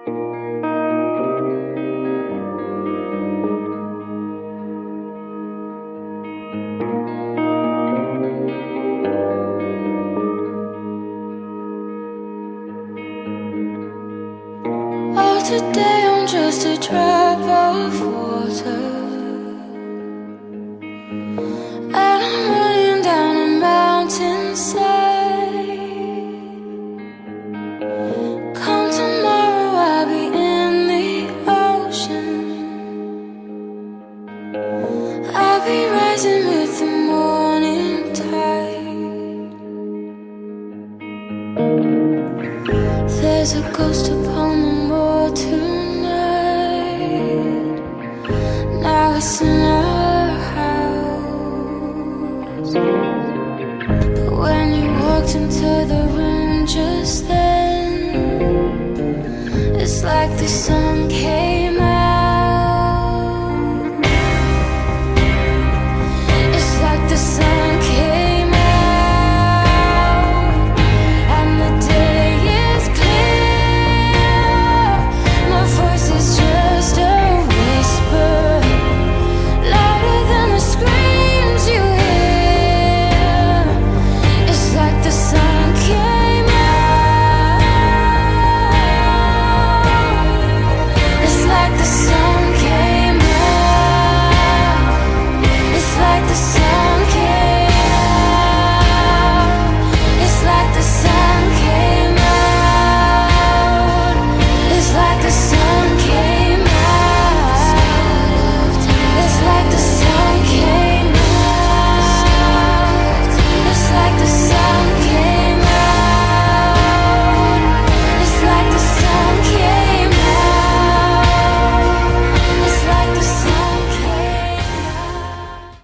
Oh, today I'm just a drop of water, and I'm running down a mountainside. Come tomorrow, I'll be in the ocean. I'll be rising with the morning tide. There's a ghost upon the moor tonight. Now it's in our house. But when you walked into the room just then, it's like the sun came